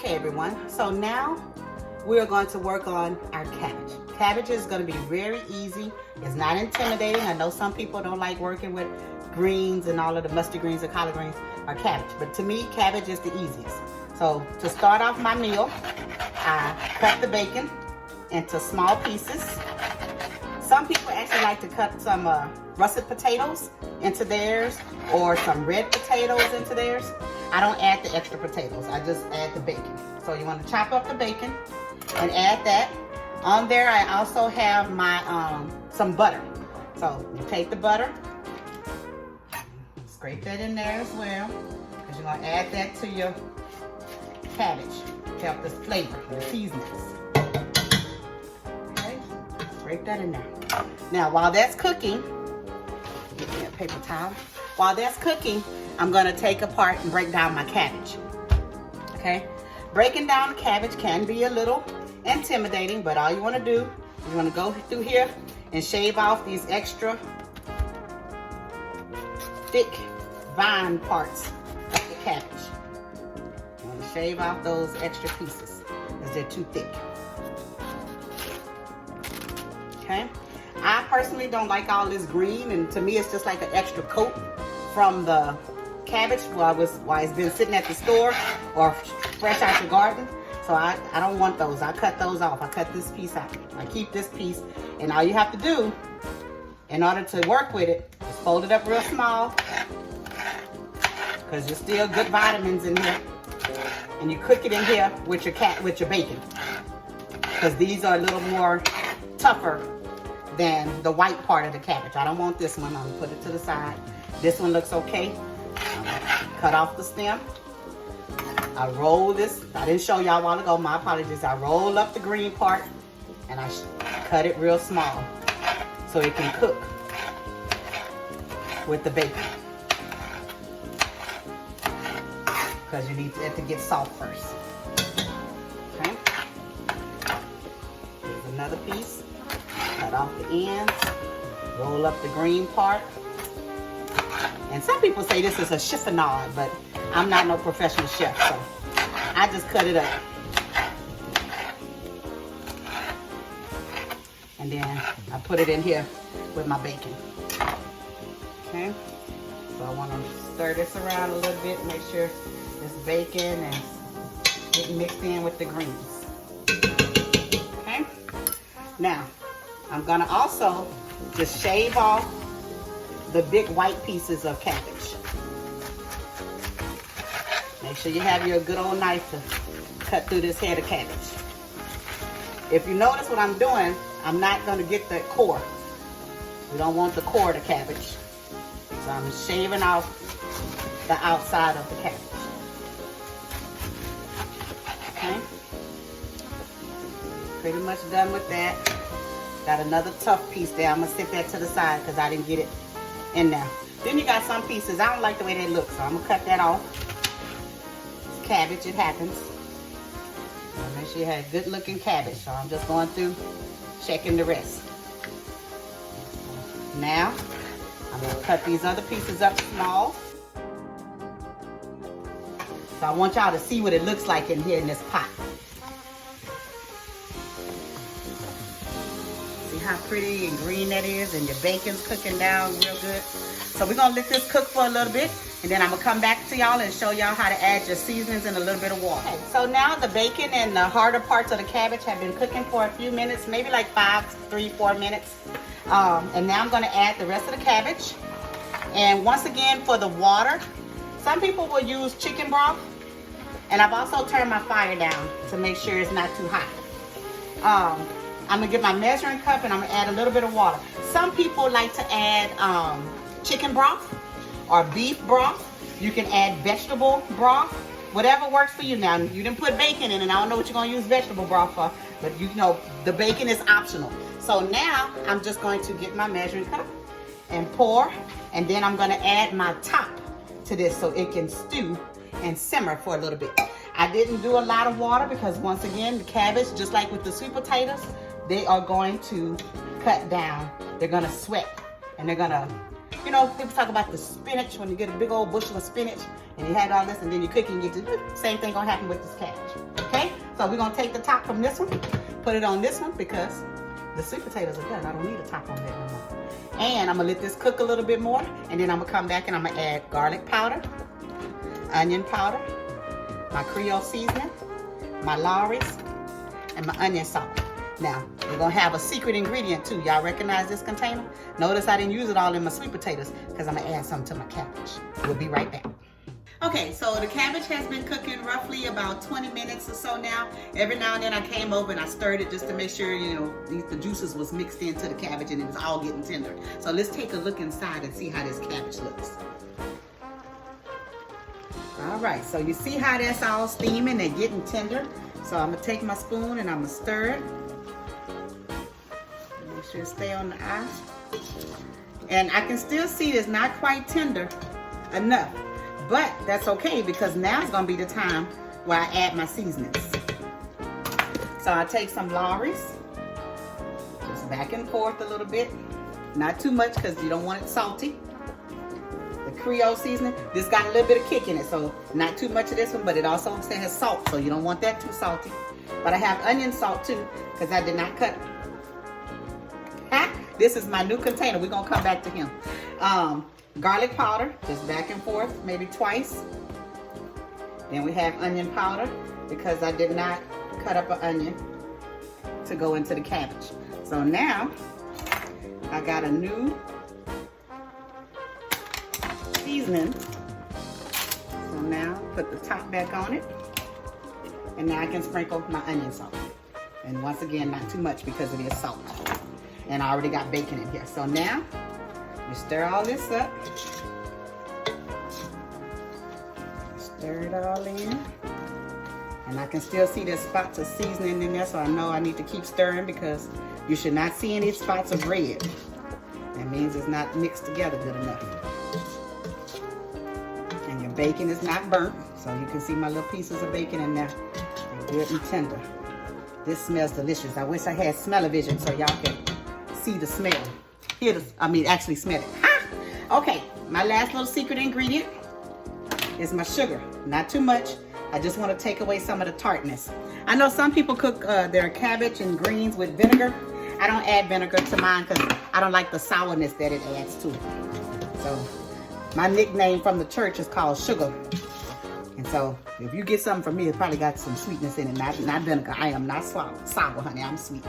Okay everyone, so now we're going to work on our cabbage. Cabbage is going to be very easy. It's not intimidating. I know some people don't like working with greens and all of the mustard greens and collard greens or cabbage, but to me, cabbage is the easiest. So to start off my meal, I cut the bacon into small pieces. Some people actually like to cut some russet potatoes into theirs or some red potatoes into theirs. I don't add the extra potatoes, I just add the bacon. So you want to chop up the bacon and add that. On there I also have my some butter. So you take the butter, scrape that in there as well, because you're going to add that to your cabbage to help this flavor, the seasonings. Okay, scrape that in there. Now while that's cooking, get me a paper towel. While that's cooking, I'm going to take apart and break down my cabbage. Okay, breaking down the cabbage can be a little intimidating, but all you want to do, you want to go through here and shave off these extra thick vine parts of the cabbage. You want to shave off those extra pieces because they're too thick. Okay, I personally don't like all this green, and to me it's just like an extra coat from the cabbage while it's been sitting at the store or fresh out your garden. So I don't want those. I cut those off. I cut this piece out. I keep this piece, and all you have to do in order to work with it is fold it up real small, because there's still good vitamins in here, and you cook it in here with your bacon, because these are a little more tougher than the white part of the cabbage. I don't want this one. I'm gonna put it to the side. This one looks okay. Cut off the stem. I roll this. I didn't show y'all a while ago. My apologies. I roll up the green part and I cut it real small so it can cook with the bacon, because you need it to get soft first. Okay. Here's another piece. Cut off the ends. Roll up the green part. And some people say this is a chiffonade, but I'm not no professional chef, so I just cut it up. And then I put it in here with my bacon. Okay, so I want to stir this around a little bit, make sure this bacon is getting mixed in with the greens. Okay, now I'm gonna also just shave off the big white pieces of cabbage. Make sure you have your good old knife to cut through this head of cabbage. If you notice what I'm doing, I'm not going to get the core. We don't want the core of the cabbage. So I'm shaving off the outside of the cabbage. Okay. Pretty much done with that. Got another tough piece there. I'm going to sit that to the side because I didn't get it in there. Then you got some pieces, I don't like the way they look, so I'm gonna cut that off. It's cabbage, it happens. So make sure you have good looking cabbage. So I'm just going through checking the rest. Now I'm gonna cut these other pieces up small. So I want y'all to see what it looks like in here in this pot. How pretty and green that is, and your bacon's cooking down real good. So we're gonna let this cook for a little bit, and then I'm gonna come back to y'all and show y'all how to add your seasonings and a little bit of water. Okay, so now the bacon and the harder parts of the cabbage have been cooking for a few minutes, maybe like 4 minutes. And now I'm gonna add the rest of the cabbage. And once again, for the water, some people will use chicken broth, and I've also turned my fire down to make sure it's not too hot. I'm gonna get my measuring cup and I'm gonna add a little bit of water. Some people like to add chicken broth or beef broth. You can add vegetable broth, whatever works for you. Now, you didn't put bacon in, and I don't know what you're gonna use vegetable broth for, but you know the bacon is optional. So now I'm just going to get my measuring cup and pour, and then I'm gonna add my top to this so it can stew and simmer for a little bit. I didn't do a lot of water because, once again, the cabbage, just like with the sweet potatoes, they are going to cut down. They're gonna sweat, and they're gonna You know, people talk about the spinach when you get a big old bushel of spinach and you had all this and then you cook and get the same thing gonna happen with this cabbage. Okay? So we're gonna take the top from this one, put it on this one because the sweet potatoes are done. I don't need a top on that no more. And I'm gonna let this cook a little bit more and then I'm gonna come back and I'm gonna add garlic powder, onion powder, my Creole seasoning, my Lawry's, and my onion salt. Now, we're gonna have a secret ingredient too. Y'all recognize this container? Notice I didn't use it all in my sweet potatoes because I'm gonna add some to my cabbage. We'll be right back. Okay, so the cabbage has been cooking roughly about 20 minutes or so now. Every now and then I came over and I stirred it just to make sure, you know, the juices was mixed into the cabbage and it was all getting tender. So let's take a look inside and see how this cabbage looks. All right, so you see how that's all steaming and getting tender. So I'm gonna take my spoon and I'm gonna stir it. Make sure it stay on the ice. And I can still see it's not quite tender enough, but that's okay because now it's gonna be the time where I add my seasonings. So I take some Lawry's, just back and forth a little bit, not too much because you don't want it salty. The Creole seasoning, this got a little bit of kick in it, so not too much of this one, but it also has salt, so you don't want that too salty. But I have onion salt too because I did not cut it. This is my new container. We're gonna come back to him. Garlic powder, just back and forth, maybe twice. Then we have onion powder because I did not cut up an onion to go into the cabbage. So now I got a new seasoning. So now put the top back on it. And now I can sprinkle my onion salt. And once again, not too much because it is salt. And I already got bacon in here. So now, you stir all this up. Stir it all in. And I can still see there's spots of seasoning in there, so I know I need to keep stirring because you should not see any spots of red. That means it's not mixed together good enough. And your bacon is not burnt, so you can see my little pieces of bacon in there. They're good and tender. This smells delicious. I wish I had smell-o-vision so y'all can see the smell. Actually smell it. Ha! Okay, my last little secret ingredient is my sugar. Not too much. I just want to take away some of the tartness. I know some people cook their cabbage and greens with vinegar. I don't add vinegar to mine because I don't like the sourness that it adds to it. So my nickname from the church is called sugar. And so if you get something from me, it probably got some sweetness in it, not vinegar. I am not sour, honey. I'm sweet.